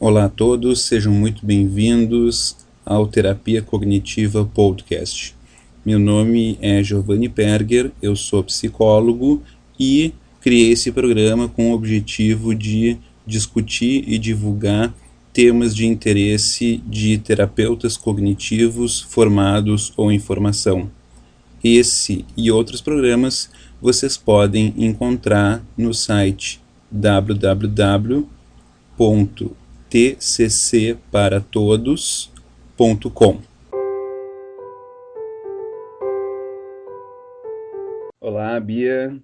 Olá a todos, sejam muito bem-vindos ao Terapia Cognitiva Podcast. Meu nome é Giovanni Perger, eu sou psicólogo e criei esse programa com o objetivo de discutir e divulgar temas de interesse de terapeutas cognitivos formados ou em formação. Esse e outros programas vocês podem encontrar no site www.tccparatodos.com. Olá, Bia,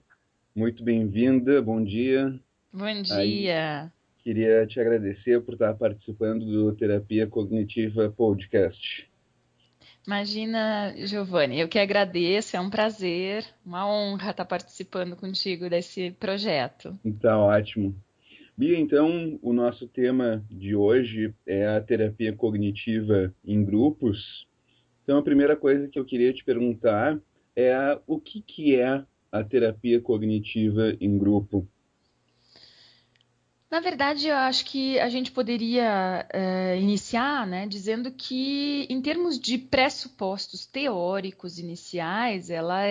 muito bem-vinda, bom dia. Bom dia. Queria te agradecer por estar participando do Terapia Cognitiva Podcast. Imagina, Giovanni, eu que agradeço, é um prazer, uma honra estar participando contigo desse projeto. Tá ótimo. Bia, então, o nosso tema de hoje é a terapia cognitiva em grupos. Então, a primeira coisa que eu queria te perguntar é o que é a terapia cognitiva em grupo? Na verdade, eu acho que a gente poderia iniciar, né, dizendo que, em termos de pressupostos teóricos iniciais, ela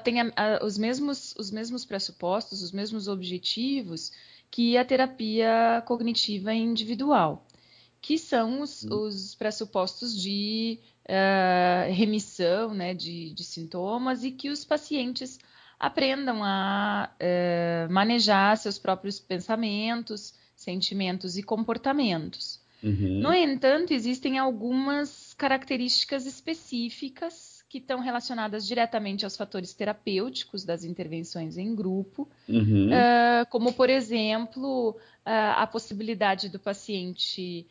tem os mesmos pressupostos, os mesmos objetivos que a terapia cognitiva individual, que são os pressupostos de remissão, né, de sintomas e que os pacientes aprendam a manejar seus próprios pensamentos, sentimentos e comportamentos. No entanto, existem algumas características específicas que estão relacionadas diretamente aos fatores terapêuticos das intervenções em grupo, como, por exemplo, a possibilidade do paciente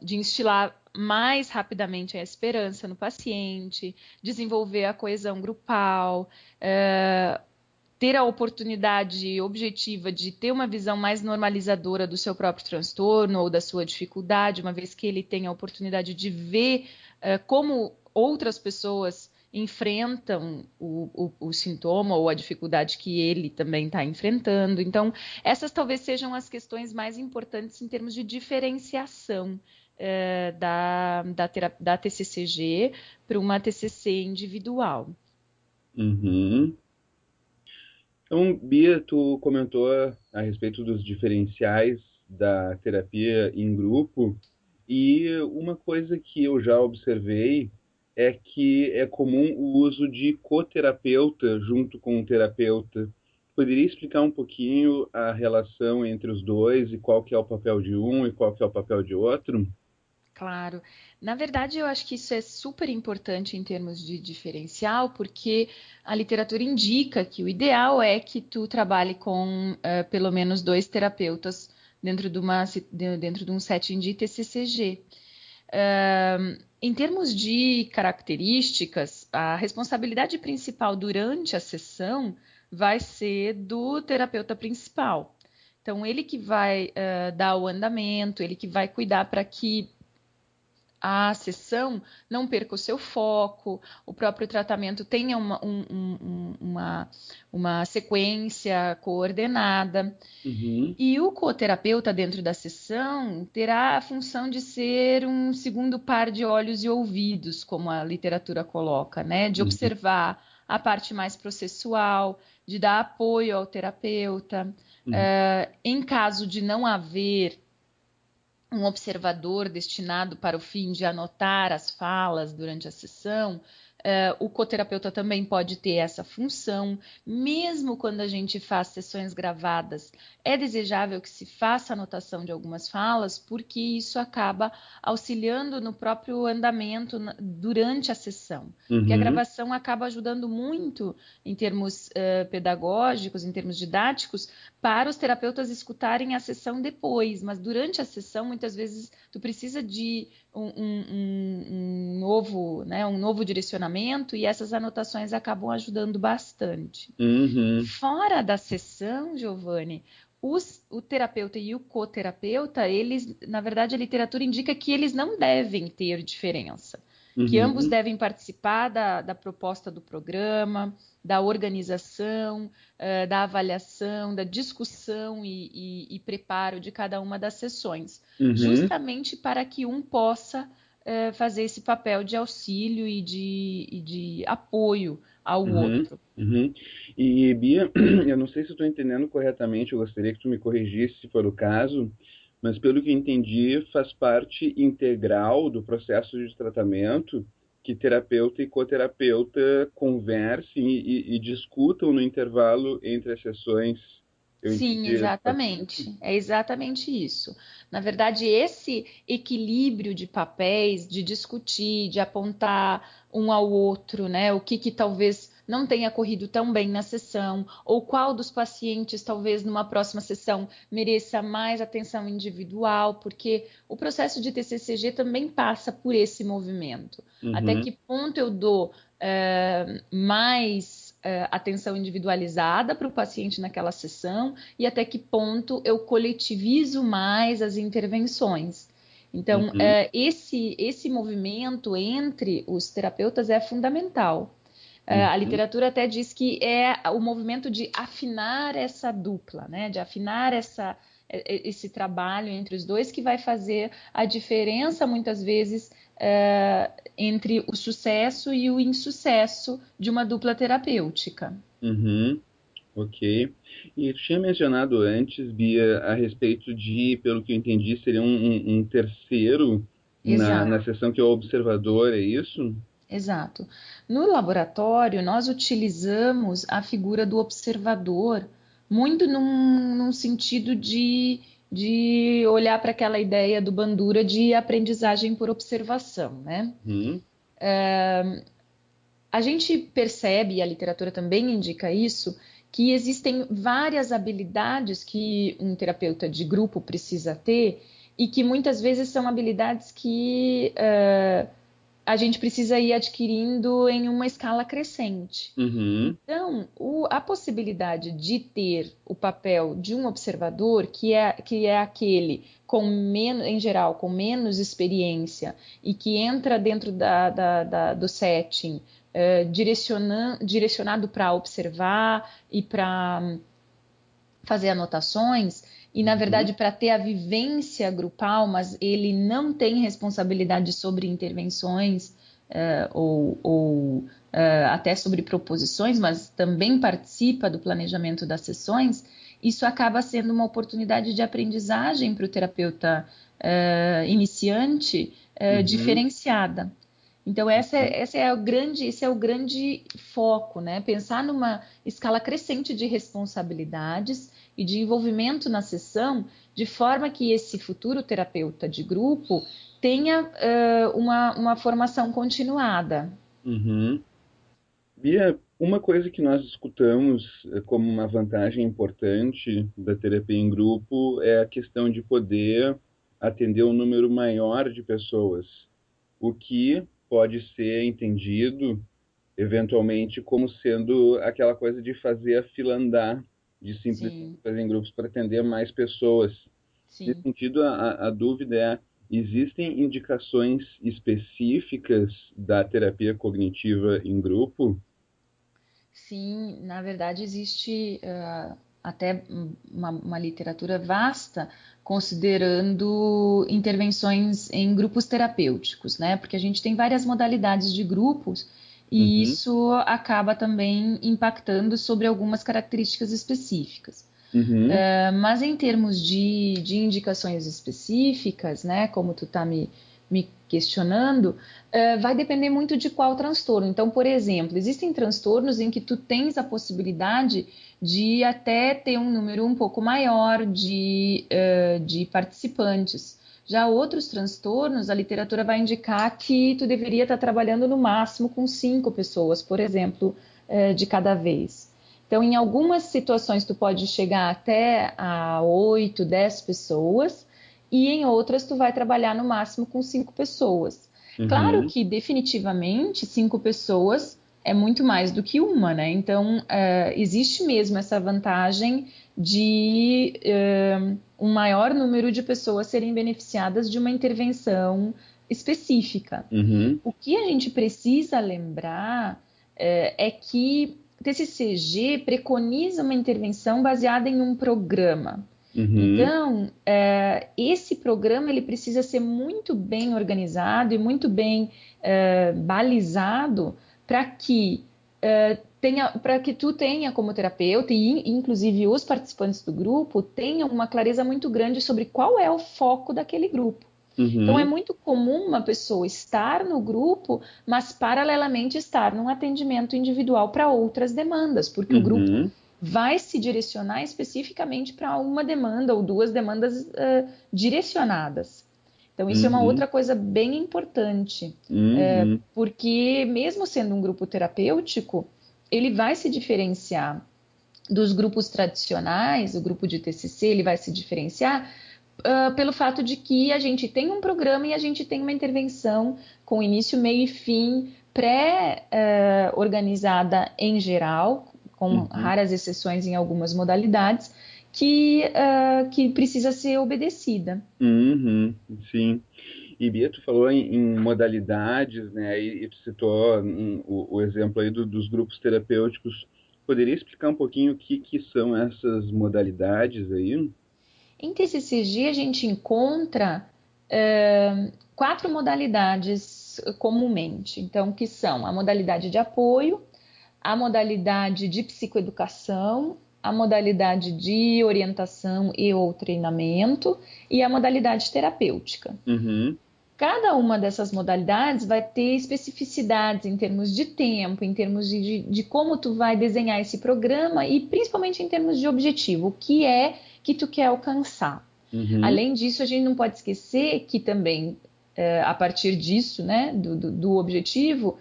de instilar mais rapidamente a esperança no paciente, desenvolver a coesão grupal, ter a oportunidade objetiva de ter uma visão mais normalizadora do seu próprio transtorno ou da sua dificuldade, uma vez que ele tem a oportunidade de ver como outras pessoas enfrentam o sintoma ou a dificuldade que ele também está enfrentando. Então, essas talvez sejam as questões mais importantes em termos de diferenciação da TCCG para uma TCC individual. Então, Bia, tu comentou a respeito dos diferenciais da terapia em grupo, e uma coisa que eu já observei é que é comum o uso de coterapeuta junto com o terapeuta. Poderia explicar um pouquinho a relação entre os dois e qual que é o papel de um e qual que é o papel de outro? Claro. Na verdade, eu acho que isso é super importante em termos de diferencial, porque a literatura indica que o ideal é que tu trabalhe com pelo menos 2 terapeutas dentro de um setting de TCCG. Em termos de características, a responsabilidade principal durante a sessão vai ser do terapeuta principal. Então, ele que vai dar o andamento, ele que vai cuidar para que a sessão não perca o seu foco, o próprio tratamento tenha uma sequência coordenada. E o coterapeuta dentro da sessão terá a função de ser um segundo par de olhos e ouvidos, como a literatura coloca, né? De observar a parte mais processual, de dar apoio ao terapeuta. Em caso de não haver um observador destinado para o fim de anotar as falas durante a sessão, o coterapeuta também pode ter essa função. Mesmo quando a gente faz sessões gravadas, é desejável que se faça anotação de algumas falas, porque isso acaba auxiliando no próprio andamento durante a sessão. Porque a gravação acaba ajudando muito em termos pedagógicos, em termos didáticos, para os terapeutas escutarem a sessão depois, mas durante a sessão, muitas vezes, tu precisa de um novo direcionamento e essas anotações acabam ajudando bastante. Fora da sessão, Giovanni, o terapeuta e o coterapeuta, eles, na verdade, a literatura indica que eles não devem ter diferença. que ambos Uhum. devem participar da proposta do programa, da organização, da avaliação, da discussão e preparo de cada uma das sessões, Uhum. justamente para que um possa fazer esse papel de auxílio e de apoio ao Uhum. outro. Uhum. E, Bia, eu não sei se eu estou entendendo corretamente, eu gostaria que tu me corrigisse se for o caso, mas pelo que eu entendi, faz parte integral do processo de tratamento que terapeuta e coterapeuta conversem e discutam no intervalo entre as sessões. Eu Sim, entendi assim? exatamente. É exatamente isso. Na verdade, esse equilíbrio de papéis, de discutir, de apontar um ao outro, né? O que talvez não tenha corrido tão bem na sessão, ou qual dos pacientes talvez numa próxima sessão mereça mais atenção individual, porque o processo de TCCG também passa por esse movimento. Até Uhum. que ponto eu dou mais atenção individualizada para o paciente naquela sessão e até que ponto eu coletivizo mais as intervenções. Então, Uhum. esse movimento entre os terapeutas é fundamental. A Uhum. literatura até diz que é o movimento de afinar essa dupla, né? De afinar esse trabalho entre os dois que vai fazer a diferença, muitas vezes, entre o sucesso e o insucesso de uma dupla terapêutica. Uhum. Ok. E tu tinha mencionado antes, Bia, a respeito de, pelo que eu entendi, seria um terceiro na Exato. sessão que é o observador, é isso? Exato. No laboratório, nós utilizamos a figura do observador muito num sentido de olhar para aquela ideia do Bandura de aprendizagem por observação, né? Uhum. A gente percebe, e a literatura também indica isso, que existem várias habilidades que um terapeuta de grupo precisa ter e que muitas vezes são habilidades que a gente precisa ir adquirindo em uma escala crescente. Uhum. Então, a possibilidade de ter o papel de um observador, que é aquele com menos, em geral, com menos experiência e que entra dentro do setting, direcionado para observar e para fazer anotações, e na Uhum. verdade para ter a vivência grupal, mas ele não tem responsabilidade sobre intervenções ou até sobre proposições, mas também participa do planejamento das sessões, isso acaba sendo uma oportunidade de aprendizagem para o terapeuta iniciante Uhum. diferenciada. Então, esse é o grande foco, né? Pensar numa escala crescente de responsabilidades e de envolvimento na sessão, de forma que esse futuro terapeuta de grupo tenha uma formação continuada. Uhum. Bia, uma coisa que nós escutamos como uma vantagem importante da terapia em grupo é a questão de poder atender um número maior de pessoas, o que pode ser entendido eventualmente como sendo aquela coisa de fazer a fila andar, de simplesmente Sim, fazer em grupos para atender mais pessoas. Nesse sim. sentido, a dúvida é: existem indicações específicas da terapia cognitiva em grupo? Sim, na verdade existe até uma literatura vasta considerando intervenções em grupos terapêuticos, né? Porque a gente tem várias modalidades de grupos e Uhum, isso acaba também impactando sobre algumas características específicas. uhum, Mas em termos de indicações específicas, né, como tu está me questionando, vai depender muito de qual transtorno. Então, por exemplo, existem transtornos em que tu tens a possibilidade de até ter um número um pouco maior de participantes. Já outros transtornos, a literatura vai indicar que tu deveria estar trabalhando no máximo com 5 pessoas, por exemplo, de cada vez. Então, em algumas situações, tu pode chegar até a 8, 10 pessoas, e em outras, tu vai trabalhar no máximo com 5 pessoas. Claro uhum, que, definitivamente, 5 pessoas é muito mais do que uma, né? Então, existe mesmo essa vantagem de um maior número de pessoas serem beneficiadas de uma intervenção específica. Uhum. O que a gente precisa lembrar é que o TCCG preconiza uma intervenção baseada em um programa. Uhum. Então, esse programa ele precisa ser muito bem organizado e muito bem balizado para que tu tenha como terapeuta e inclusive os participantes do grupo tenham uma clareza muito grande sobre qual é o foco daquele grupo. Então é Uhum. muito comum uma pessoa estar no grupo, mas paralelamente estar num atendimento individual para outras demandas, porque o grupo Uhum. vai se direcionar especificamente para uma demanda ou duas demandas direcionadas. Então, isso é uma Uhum. outra coisa bem importante, Uhum. porque mesmo sendo um grupo terapêutico, ele vai se diferenciar dos grupos tradicionais, o grupo de TCC, ele vai se diferenciar pelo fato de que a gente tem um programa e a gente tem uma intervenção com início, meio e fim pré-organizada em geral, com Uhum. raras exceções em algumas modalidades, que precisa ser obedecida. Uhum. Sim. E Bia, tu falou em modalidades, né? E tu citou o exemplo aí dos grupos terapêuticos. Poderia explicar um pouquinho o que são essas modalidades aí? Em TCCG, a gente encontra 4 modalidades comumente, então, que são a modalidade de apoio, a modalidade de psicoeducação, a modalidade de orientação e ou treinamento e a modalidade terapêutica. Uhum. Cada uma dessas modalidades vai ter especificidades em termos de tempo, em termos de como tu vai desenhar esse programa e principalmente em termos de objetivo, o que é que tu quer alcançar. Uhum. Além disso, a gente não pode esquecer que também, a partir disso, né, do objetivo,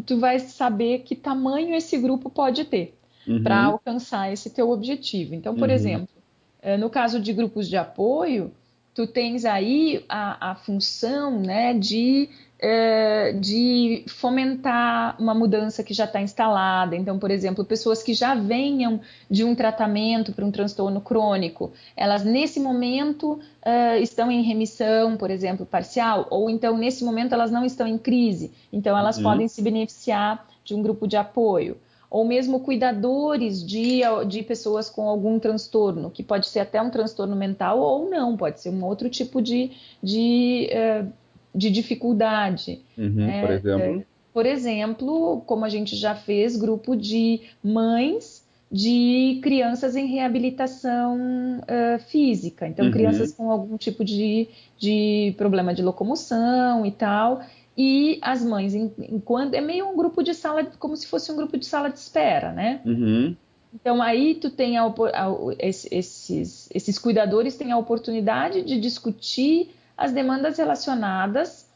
tu vai saber que tamanho esse grupo pode ter para Uhum. alcançar esse teu objetivo. Então, por Uhum. exemplo, no caso de grupos de apoio, tu tens aí a função, né, de fomentar uma mudança que já está instalada. Então, por exemplo, pessoas que já venham de um tratamento para um transtorno crônico, elas nesse momento estão em remissão, por exemplo, parcial, ou então nesse momento elas não estão em crise, então elas Uhum. podem se beneficiar de um grupo de apoio. Ou mesmo cuidadores de pessoas com algum transtorno, que pode ser até um transtorno mental ou não, pode ser um outro tipo de dificuldade. Uhum. Por Né? exemplo. Por exemplo, como a gente já fez, grupo de mães de crianças em reabilitação física. Então, crianças Uhum. com algum tipo de problema de locomoção e tal. E as mães, enquanto é meio um grupo de sala, como se fosse um grupo de sala de espera, né? Uhum. Então aí tu tem esses cuidadores têm a oportunidade de discutir as demandas relacionadas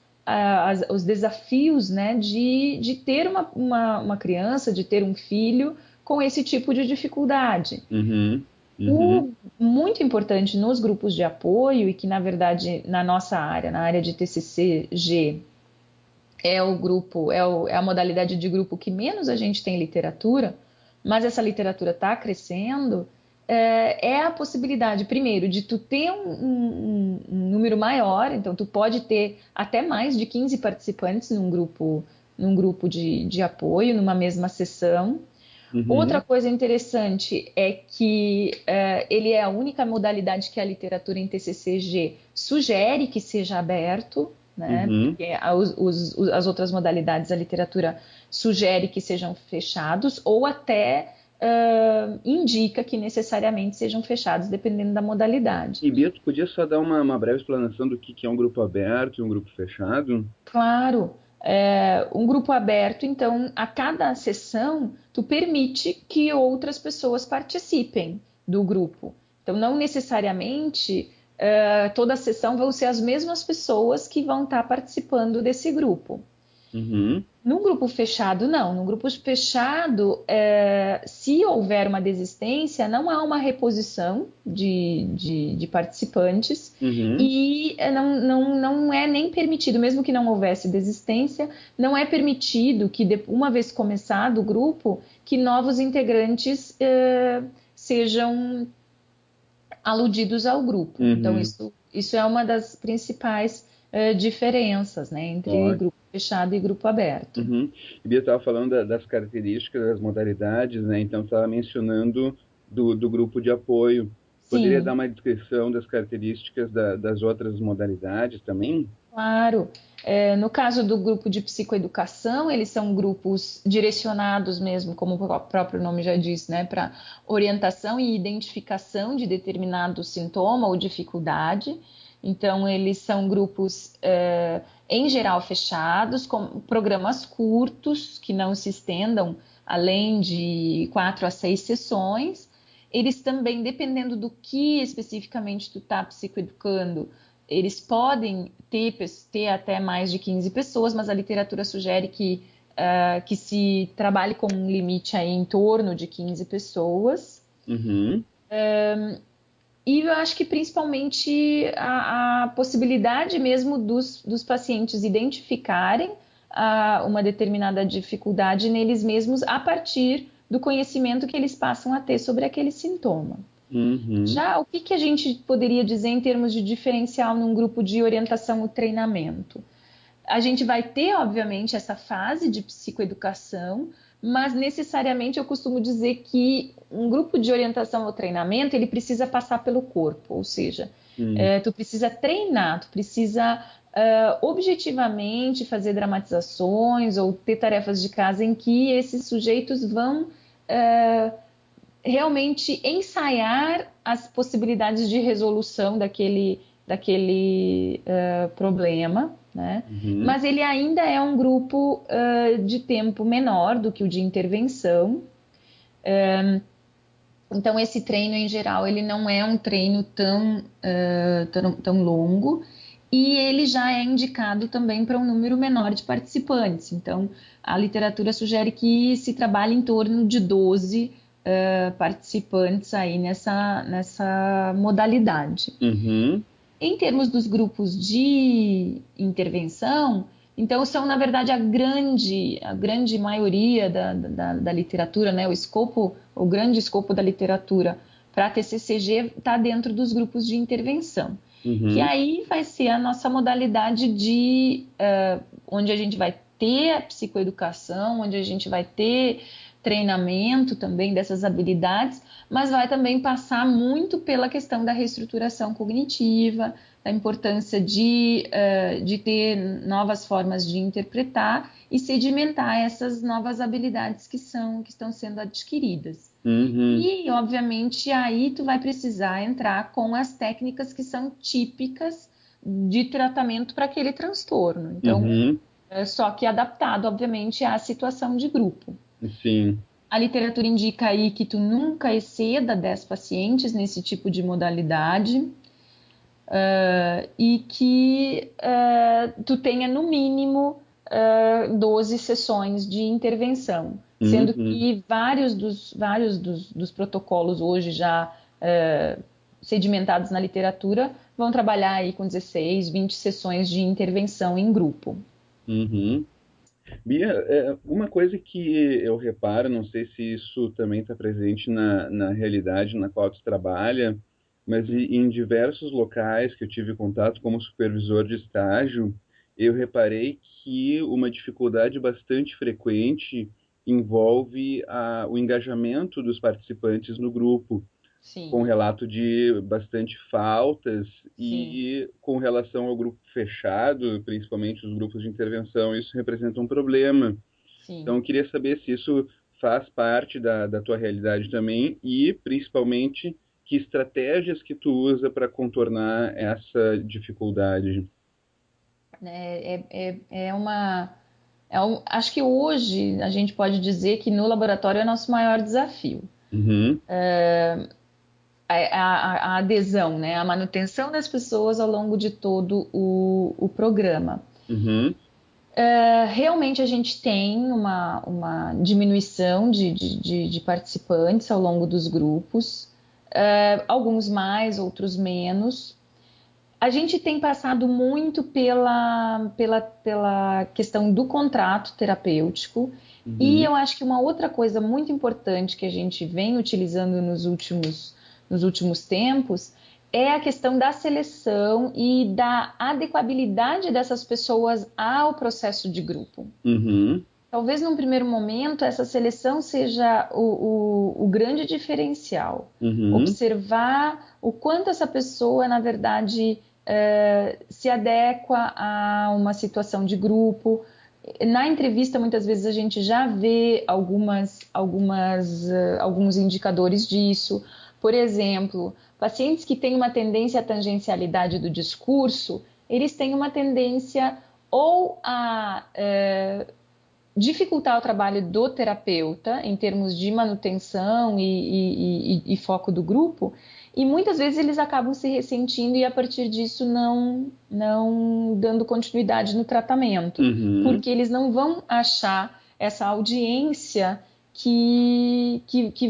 os desafios, né, de ter uma criança, de ter um filho com esse tipo de dificuldade. Uhum. Uhum. O muito importante nos grupos de apoio e que na verdade na nossa área, na área de TCC-G, é o grupo, é a modalidade de grupo que menos a gente tem literatura, mas essa literatura está crescendo, é a possibilidade, primeiro, de tu ter um número maior, então tu pode ter até mais de 15 participantes num grupo de apoio, numa mesma sessão. Outra Uhum. coisa interessante é que ele é a única modalidade que a literatura em TCCG sugere que seja aberto, né? Uhum. Porque as outras modalidades a literatura sugere que sejam fechados ou até indica que necessariamente sejam fechados, dependendo da modalidade. E Bia, tu podia só dar uma breve explanação do que é um grupo aberto e um grupo fechado? Claro, um grupo aberto, então, a cada sessão, tu permite que outras pessoas participem do grupo. Então, não necessariamente toda a sessão vão ser as mesmas pessoas que vão estar participando desse grupo. Uhum. Num grupo fechado, não. Num grupo fechado, se houver uma desistência, não há uma reposição de participantes Uhum. e não é nem permitido, mesmo que não houvesse desistência, não é permitido que, uma vez começado o grupo, que novos integrantes sejam aludidos ao grupo. Então, Uhum. isso é uma das principais diferenças, né, entre Ótimo. grupo fechado e grupo aberto. Uhum. E Bia estava falando das características, das modalidades, né? Então estava mencionando do grupo de apoio. Poderia dar Sim, uma descrição das características das outras modalidades também? claro. No caso do grupo de psicoeducação, eles são grupos direcionados mesmo, como o próprio nome já diz, né, para orientação e identificação de determinado sintoma ou dificuldade. Então, eles são grupos, em geral, fechados, com programas curtos, que não se estendam além de 4 a 6 sessões. Eles também, dependendo do que especificamente tu está psicoeducando, eles podem ter até mais de 15 pessoas, mas a literatura sugere que se trabalhe com um limite aí em torno de 15 pessoas. Uhum. E eu acho que principalmente a possibilidade mesmo dos pacientes identificarem uma determinada dificuldade neles mesmos a partir do conhecimento que eles passam a ter sobre aquele sintoma. Uhum. Já o que a gente poderia dizer em termos de diferencial num grupo de orientação ou treinamento? A gente vai ter, obviamente, essa fase de psicoeducação, mas necessariamente eu costumo dizer que um grupo de orientação ou treinamento, ele precisa passar pelo corpo, ou seja, Uhum. tu precisa treinar, tu precisa objetivamente fazer dramatizações ou ter tarefas de casa em que esses sujeitos vão realmente ensaiar as possibilidades de resolução daquele problema, né? Uhum. Mas ele ainda é um grupo de tempo menor do que o de intervenção. Então, esse treino, em geral, ele não é um treino tão longo e ele já é indicado também para um número menor de participantes. Então, a literatura sugere que se trabalhe em torno de 12 participantes aí nessa modalidade. Uhum. Em termos dos grupos de intervenção, então são, na verdade, a grande maioria da literatura, né, o grande escopo da literatura para TCCG está dentro dos grupos de intervenção, que Uhum. aí vai ser a nossa modalidade onde a gente vai ter a psicoeducação, onde a gente vai ter treinamento também dessas habilidades, mas vai também passar muito pela questão da reestruturação cognitiva, da importância de ter novas formas de interpretar e sedimentar essas novas habilidades que estão sendo adquiridas. Uhum. E, obviamente, aí tu vai precisar entrar com as técnicas que são típicas de tratamento para aquele transtorno. Então, Uhum. só que adaptado, obviamente, à situação de grupo. Sim. A literatura indica aí que tu nunca exceda 10 pacientes nesse tipo de modalidade e que tu tenha no mínimo 12 sessões de intervenção, sendo Uhum. que vários dos protocolos hoje já sedimentados na literatura vão trabalhar aí com 16, 20 sessões de intervenção em grupo. Uhum. Bia, uma coisa que eu reparo, não sei se isso também está presente na realidade na qual tu trabalha, mas em diversos locais que eu tive contato como supervisor de estágio, eu reparei que uma dificuldade bastante frequente envolve o engajamento dos participantes no grupo, com Sim, relato de bastante faltas sim, e com relação ao grupo fechado, principalmente os grupos de intervenção, isso representa um problema. Então, sim. eu queria saber se isso faz parte da tua realidade também e, principalmente, que estratégias que tu usa para contornar essa dificuldade. Acho que hoje a gente pode dizer que no laboratório é nosso maior desafio. Uhum. A adesão, né? A manutenção das pessoas ao longo de todo o programa. Uhum. Realmente a gente tem uma diminuição de participantes ao longo dos grupos, alguns mais, outros menos. A gente tem passado muito pela questão do contrato terapêutico, e Uhum. eu acho que uma outra coisa muito importante que a gente vem utilizando nos últimos tempos é a questão da seleção e da adequabilidade dessas pessoas ao processo de grupo. Uhum. Talvez num primeiro momento essa seleção seja o grande diferencial. Uhum. Observar o quanto essa pessoa, na verdade, se adequa a uma situação de grupo. Na entrevista, muitas vezes a gente já vê alguns indicadores disso. Por exemplo, pacientes que têm uma tendência à tangencialidade do discurso, eles têm uma tendência ou a dificultar o trabalho do terapeuta em termos de manutenção e foco do grupo, e muitas vezes eles acabam se ressentindo e a partir disso não dando continuidade no tratamento, porque eles não vão achar essa audiência que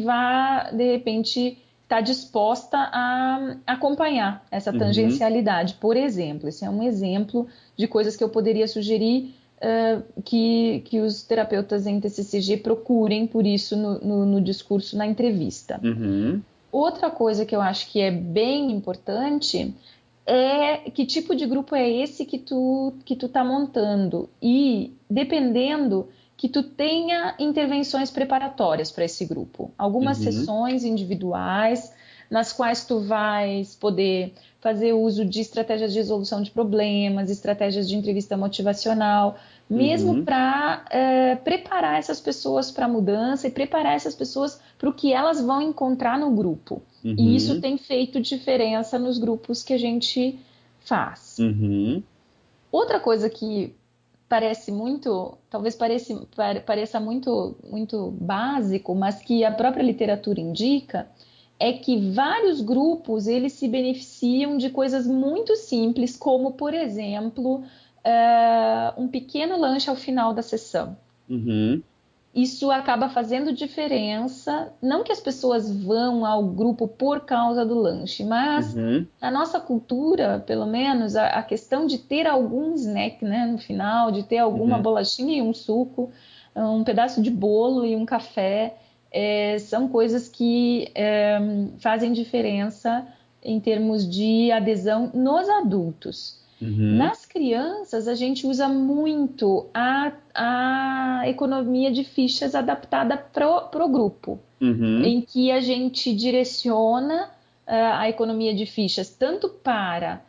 vá, de repente, estar disposta a acompanhar essa tangencialidade. Por exemplo, esse é um exemplo de coisas que eu poderia sugerir que os terapeutas em TCCG procurem por isso no discurso, na entrevista. Outra coisa que eu acho que é bem importante é que tipo de grupo é esse que tu tá montando e, dependendo, que tu tenha intervenções preparatórias para esse grupo. Algumas sessões individuais nas quais tu vais poder fazer uso de estratégias de resolução de problemas, estratégias de entrevista motivacional, mesmo para preparar essas pessoas para a mudança e preparar essas pessoas para o que elas vão encontrar no grupo. E isso tem feito diferença nos grupos que a gente faz. Outra coisa que parece muito, talvez pareça muito básico, mas que a própria literatura indica, é que vários grupos eles se beneficiam de coisas muito simples, como, por exemplo, um pequeno lanche ao final da sessão. Isso acaba fazendo diferença, não que as pessoas vão ao grupo por causa do lanche, mas na nossa cultura, pelo menos, a questão de ter algum snack, né, no final, de ter alguma bolachinha e um suco, um pedaço de bolo e um café, são coisas que fazem diferença em termos de adesão nos adultos. Nas crianças, a gente usa muito a economia de fichas adaptada para o grupo, em que a gente direciona a economia de fichas tanto para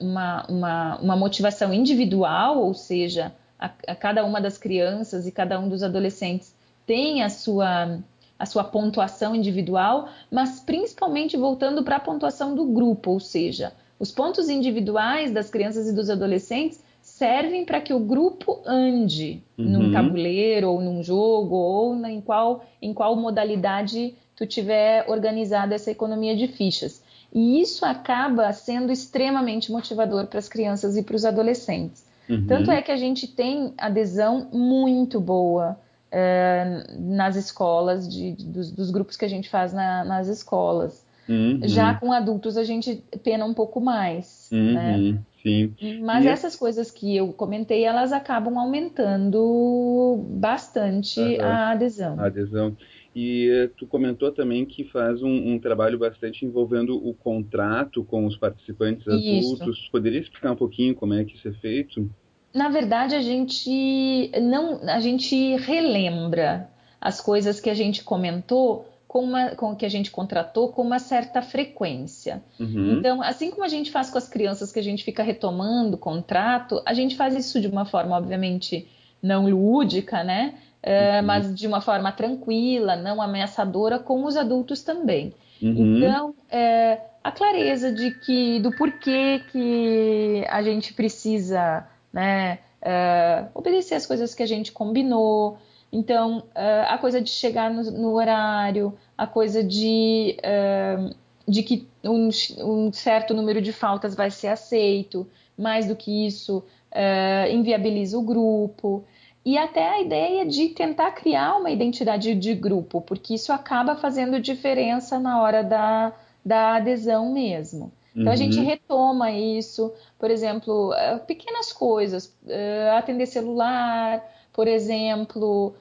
uma motivação individual, ou seja, a cada uma das crianças e cada um dos adolescentes tem a sua pontuação individual, mas principalmente voltando para a pontuação do grupo, ou seja, os pontos individuais das crianças e dos adolescentes servem para que o grupo ande num tabuleiro ou num jogo ou em qual modalidade tu tiver organizada essa economia de fichas. E isso acaba sendo extremamente motivador para as crianças e para os adolescentes. Tanto é que a gente tem adesão muito boa nas escolas, dos grupos que a gente faz nas escolas. Já com adultos a gente pena um pouco mais, né? Sim. Mas essas coisas que eu comentei, elas acabam aumentando bastante a adesão. A adesão. E tu comentou também que faz um trabalho bastante envolvendo o contrato com os participantes adultos. Isso. Poderia explicar um pouquinho como é que isso é feito? Na verdade, a gente relembra as coisas que a gente comentou com que a gente contratou com uma certa frequência. Então, assim como a gente faz com as crianças, que a gente fica retomando o contrato, a gente faz isso de uma forma, obviamente, não lúdica, né? Mas de uma forma tranquila, não ameaçadora, com os adultos também. Então, a clareza do porquê que a gente precisa, né, obedecer as coisas que a gente combinou. Então, a coisa de chegar no horário, a coisa de que um certo número de faltas vai ser aceito, mais do que isso, inviabiliza o grupo. E até a ideia de tentar criar uma identidade de grupo, porque isso acaba fazendo diferença na hora da adesão mesmo. Então, a gente retoma isso, por exemplo, pequenas coisas, atender celular, por exemplo,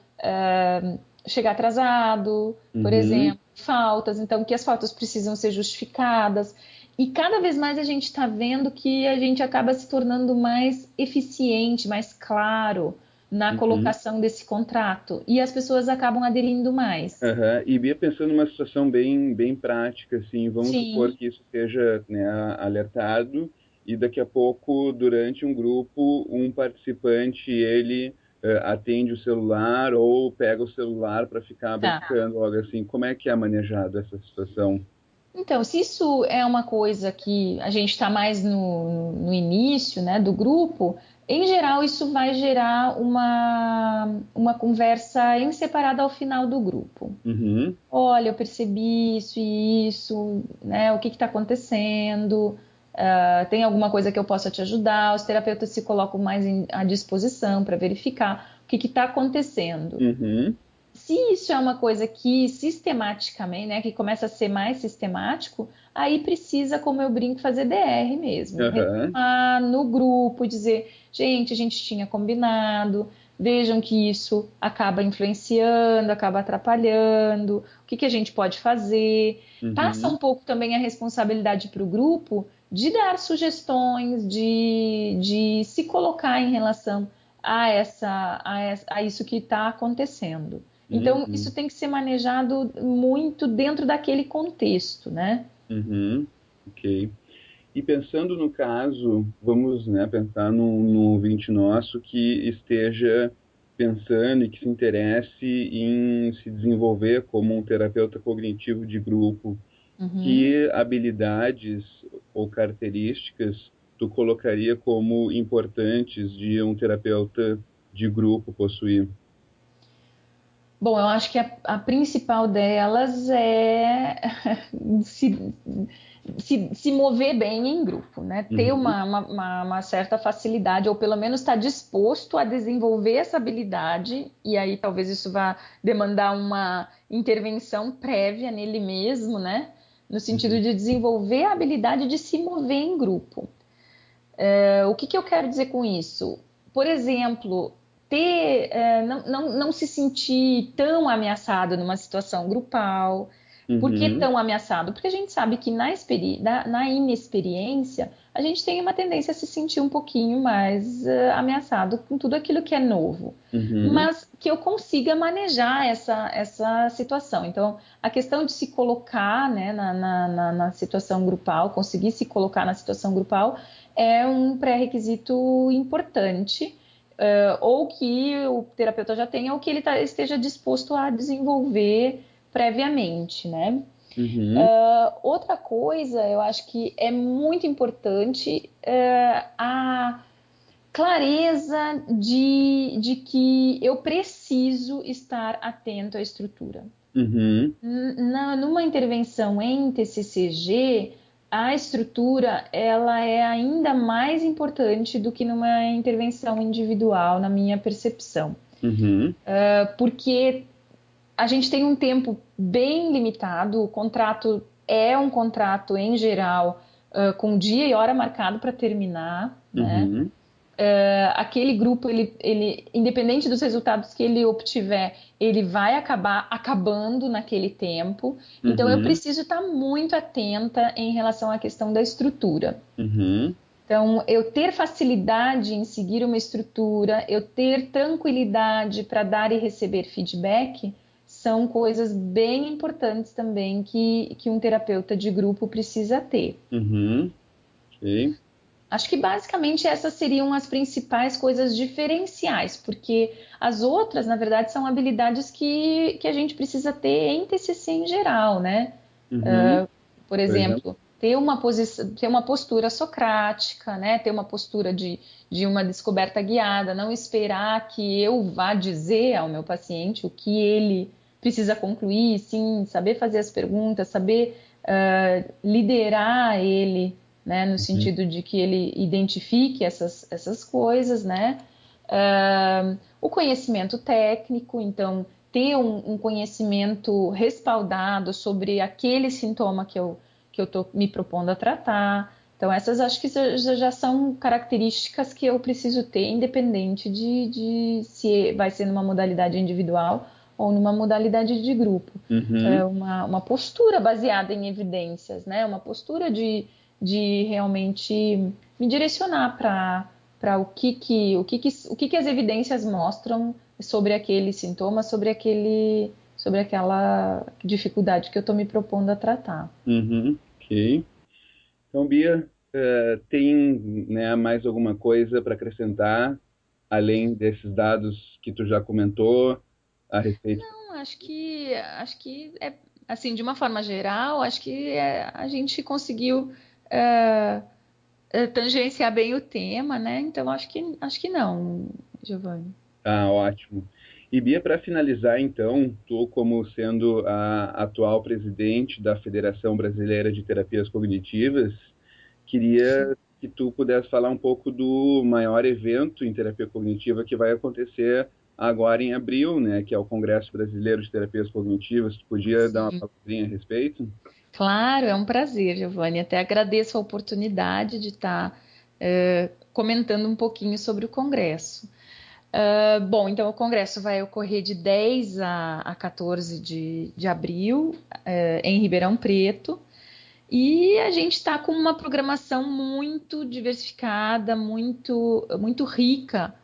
chegar atrasado, por exemplo, faltas, então que as faltas precisam ser justificadas. E cada vez mais a gente está vendo que a gente acaba se tornando mais eficiente, mais claro na Uhum. colocação desse contrato. E as pessoas acabam aderindo mais. Aham. E Bia, pensando numa situação bem prática, assim, vamos supor Sim, que isso seja, né, alertado e daqui a pouco, durante um grupo, um participante, ele atende o celular ou pega o celular para ficar tá. brincando, algo assim. Como é que é manejado essa situação? Então, se isso é uma coisa que a gente está mais no início, né, do grupo, em geral isso vai gerar uma conversa em separado ao final do grupo. Uhum, Olha, eu percebi isso e isso, né? O que está acontecendo? Tem alguma coisa que eu possa te ajudar? Os terapeutas se colocam mais à disposição para verificar o que está acontecendo. uhum, Se isso é uma coisa que sistematicamente, né, que começa a ser mais sistemático, aí precisa, como eu brinco, fazer DR mesmo. aham, Retomar no grupo, dizer, gente, a gente tinha combinado, vejam que isso acaba influenciando, acaba atrapalhando, o que a gente pode fazer. Passa um uhum, pouco também a responsabilidade para o grupo de dar sugestões, de se colocar em relação a isso que está acontecendo. Então, isso uhum, tem que ser manejado muito dentro daquele contexto, né? uhum, ok. E pensando no caso, vamos, né, pensar num ouvinte nosso que esteja pensando e que se interesse em se desenvolver como um terapeuta cognitivo de grupo. Uhum. Que habilidades ou características tu colocaria como importantes de um terapeuta de grupo possuir? Bom, eu acho que a principal delas é se, se mover bem em grupo, né? Ter Uhum, uma certa facilidade, ou pelo menos estar disposto a desenvolver essa habilidade, e aí talvez isso vá demandar uma intervenção prévia nele mesmo, né? No sentido uhum, de desenvolver a habilidade de se mover em grupo. O que eu quero dizer com isso? Por exemplo, não se sentir tão ameaçado numa situação grupal. Por que uhum, tão ameaçado? Porque a gente sabe que na inexperiência a gente tem uma tendência a se sentir um pouquinho mais ameaçado com tudo aquilo que é novo. uhum, Mas que eu consiga manejar essa situação. Então, a questão de se colocar, né, na situação grupal, conseguir se colocar na situação grupal, é um pré-requisito importante, ou que o terapeuta já tenha, ou que ele esteja disposto a desenvolver previamente, né? uhum, Outra coisa, eu acho que é muito importante a clareza de que eu preciso estar atento à estrutura. uhum, Numa intervenção em TCCG, a estrutura ela é ainda mais importante do que numa intervenção individual, na minha percepção, uhum, porque a gente tem um tempo bem limitado, o contrato é um contrato em geral com dia e hora marcado para terminar, né? uhum, Aquele grupo, independente dos resultados que ele obtiver, ele vai acabar acabando naquele tempo. Então, eu uhum, preciso estar muito atenta em relação à questão da estrutura. uhum, Então, eu ter facilidade em seguir uma estrutura, eu ter tranquilidade para dar e receber feedback, são coisas bem importantes também que um terapeuta de grupo precisa ter. uhum, ok, Acho que basicamente essas seriam as principais coisas diferenciais, porque as outras, na verdade, são habilidades que a gente precisa ter em TCC em geral, né? uhum, Por por exemplo, exemplo, ter uma postura socrática, né? Ter uma postura de uma descoberta guiada, não esperar que eu vá dizer ao meu paciente o que ele precisa concluir, sim, saber fazer as perguntas, saber liderar ele, né? No uhum, sentido de que ele identifique essas coisas, né? O conhecimento técnico, então ter um conhecimento respaldado sobre aquele sintoma que eu estou me propondo a tratar. Então, essas acho que já são características que eu preciso ter, independente de se vai ser numa modalidade individual ou numa modalidade de grupo. Uhum. Uma postura baseada em evidências, né? Uma postura de realmente me direcionar para o que as evidências mostram sobre aquele sintoma, sobre aquela dificuldade que eu estou me propondo a tratar. Uhum. Ok. Então, Bia, tem, né, mais alguma coisa para acrescentar, além desses dados que tu já comentou a respeito? Não, acho que é assim, de uma forma geral, acho que a gente conseguiu é, tangenciar bem o tema, né? Então acho que não, Giovanni. Ah, ótimo. E Bia, para finalizar, então, tu como sendo a atual presidente da Federação Brasileira de Terapias Cognitivas, queria que tu pudesse falar um pouco do maior evento em terapia cognitiva que vai acontecer agora em abril, né, que é o Congresso Brasileiro de Terapias Cognitivas. Tu podia dar uma Sim, palavrinha a respeito? claro, é um prazer, Giovanni. Até agradeço a oportunidade de estar comentando um pouquinho sobre o Congresso. Bom, então o Congresso vai ocorrer de 10 a 14 de abril, em Ribeirão Preto. E a gente está com uma programação muito diversificada, muito rica,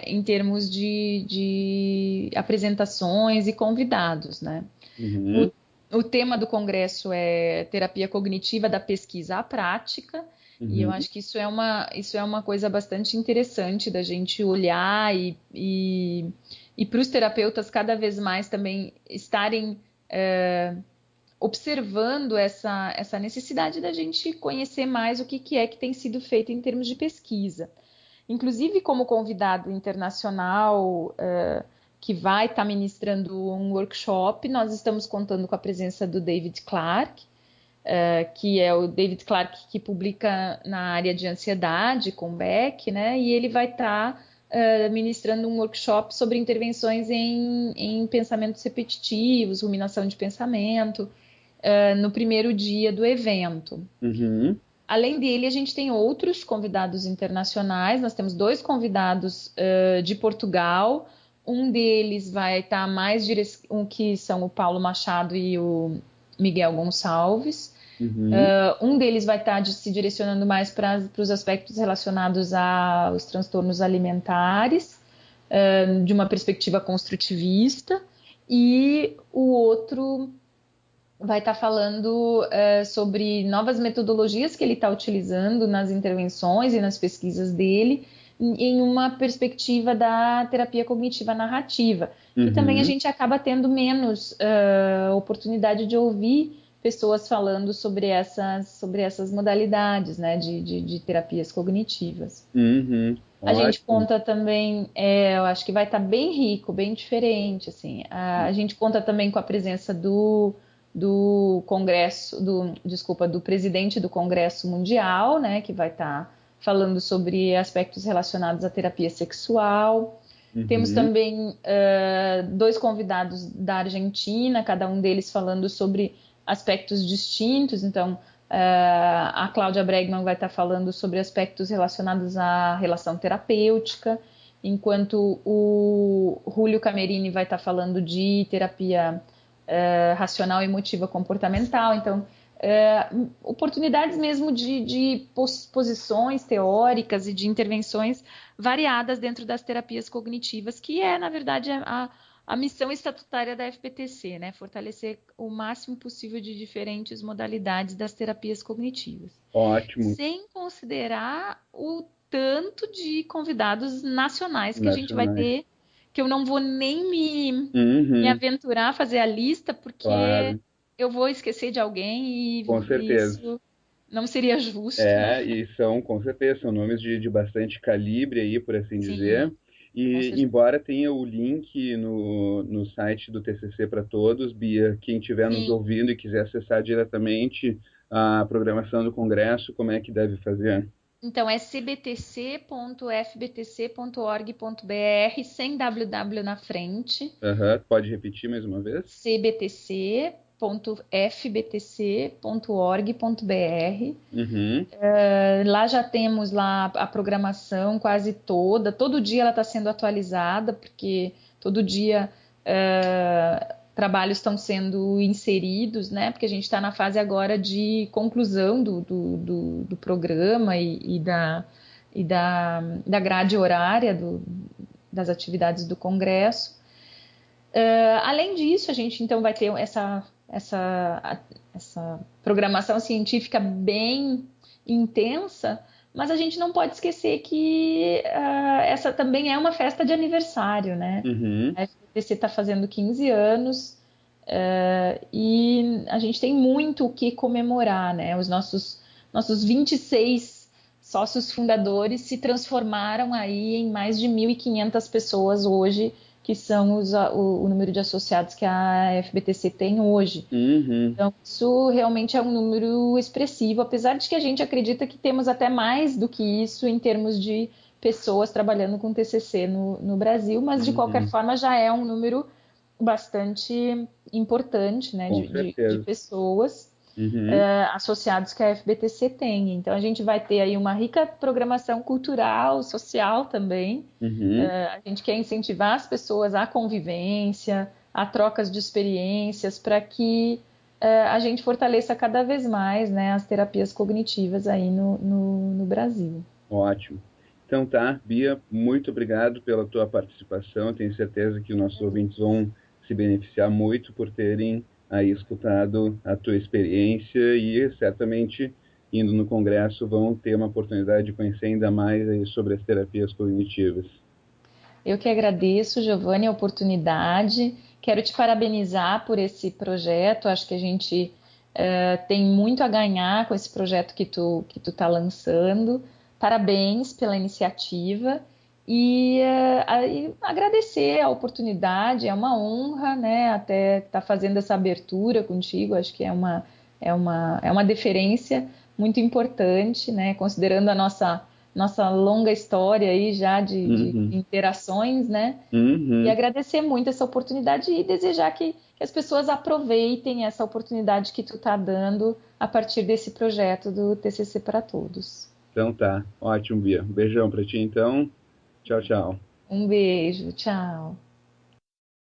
em termos de apresentações e convidados, né? O, Uhum, o tema do congresso é terapia cognitiva da pesquisa à prática, e eu uhum, acho que isso é uma coisa bastante interessante da gente olhar e para os terapeutas cada vez mais também estarem observando essa necessidade da gente conhecer mais o que é que tem sido feito em termos de pesquisa. Inclusive, como convidado internacional que vai estar ministrando um workshop, nós estamos contando com a presença do David Clark, que é o David Clark que publica na área de ansiedade com Beck, né? E ele vai estar ministrando um workshop sobre intervenções em pensamentos repetitivos, ruminação de pensamento, no primeiro dia do evento. uhum, Além dele, a gente tem outros convidados internacionais. Nós temos dois convidados de Portugal. Um deles vai estar um que são o Paulo Machado e o Miguel Gonçalves. uhum, Um deles vai estar se direcionando mais para os aspectos relacionados aos transtornos alimentares, de uma perspectiva construtivista. E o outro vai estar falando sobre novas metodologias que ele está utilizando nas intervenções e nas pesquisas dele, em uma perspectiva da terapia cognitiva narrativa, que também a uhum. gente acaba tendo menos oportunidade de ouvir pessoas falando sobre essas modalidades, né, de terapias cognitivas. Uhum. A gente Ótimo. conta também, eu acho que vai estar bem rico, bem diferente, assim. A gente conta também com a presença do Congresso, desculpa, do presidente do Congresso Mundial, né, que vai estar falando sobre aspectos relacionados à terapia sexual. Temos Uhum. também dois convidados da Argentina, cada um deles falando sobre aspectos distintos. Então, a Cláudia Bregman vai estar falando sobre aspectos relacionados à relação terapêutica, enquanto o Julio Camerini vai estar falando de terapia racional, emotiva, comportamental. Então, oportunidades mesmo de posições teóricas e de intervenções variadas dentro das terapias cognitivas, que é, na verdade, a missão estatutária da FBTC, né? Fortalecer o máximo possível de diferentes modalidades das terapias cognitivas. Ótimo. Sem considerar o tanto de convidados nacionais que a gente vai Nacionais. ter, que eu não vou nem me Uhum. aventurar a fazer a lista, porque Claro, eu vou esquecer de alguém com e certeza. isso não seria justo, né? É, e são, com certeza, são nomes de bastante calibre aí, por assim Sim, dizer. com E certeza. embora tenha o link no site do TCC para todos, Bia, quem estiver nos Sim. ouvindo e quiser acessar diretamente a programação do Congresso, como é que deve fazer? Então é cbtc.fbtc.org.br sem www na frente. Aham, pode repetir mais uma vez? cbtc.fbtc.org.br. Uhum, Lá já temos lá a programação quase toda. Todo dia ela está sendo atualizada, porque todo dia trabalhos estão sendo inseridos, né? Porque a gente está na fase agora de conclusão do programa e da grade horária das atividades do Congresso. Além disso, a gente então vai ter essa programação científica bem intensa, mas a gente não pode esquecer que essa também é uma festa de aniversário, né? Uhum. A FBTC está fazendo 15 anos e a gente tem muito o que comemorar, né? Os nossos 26 sócios fundadores se transformaram aí em mais de 1.500 pessoas hoje, que são o número de associados que a FBTC tem hoje. Uhum. Então, isso realmente é um número expressivo, apesar de que a gente acredita que temos até mais do que isso em termos de pessoas trabalhando com TCC no Brasil, mas de qualquer forma já é um número bastante importante, né, de pessoas associados que a FBTC tem. Então, a gente vai ter aí uma rica programação cultural, social também. A gente quer incentivar as pessoas à convivência, a trocas de experiências, para que a gente fortaleça cada vez mais, né, as terapias cognitivas aí no Brasil. Ótimo. Então tá, Bia, muito obrigado pela tua participação. Tenho certeza que os nossos ouvintes vão se beneficiar muito por terem aí escutado a tua experiência e certamente indo no congresso vão ter uma oportunidade de conhecer ainda mais aí sobre as terapias cognitivas. Eu que agradeço, Giovanni, a oportunidade. Quero te parabenizar por esse projeto. Acho que a gente tem muito a ganhar com esse projeto que tu está lançando. Parabéns pela iniciativa e agradecer a oportunidade. É uma honra, né, até estar fazendo essa abertura contigo. Acho que é uma deferência muito importante, né, considerando a nossa longa história aí já de interações, né? E agradecer muito essa oportunidade e desejar que as pessoas aproveitem essa oportunidade que tu está dando a partir desse projeto do TCC para Todos. Então tá, ótimo, Bia. Um beijão para ti então. Tchau, tchau. Um beijo, tchau.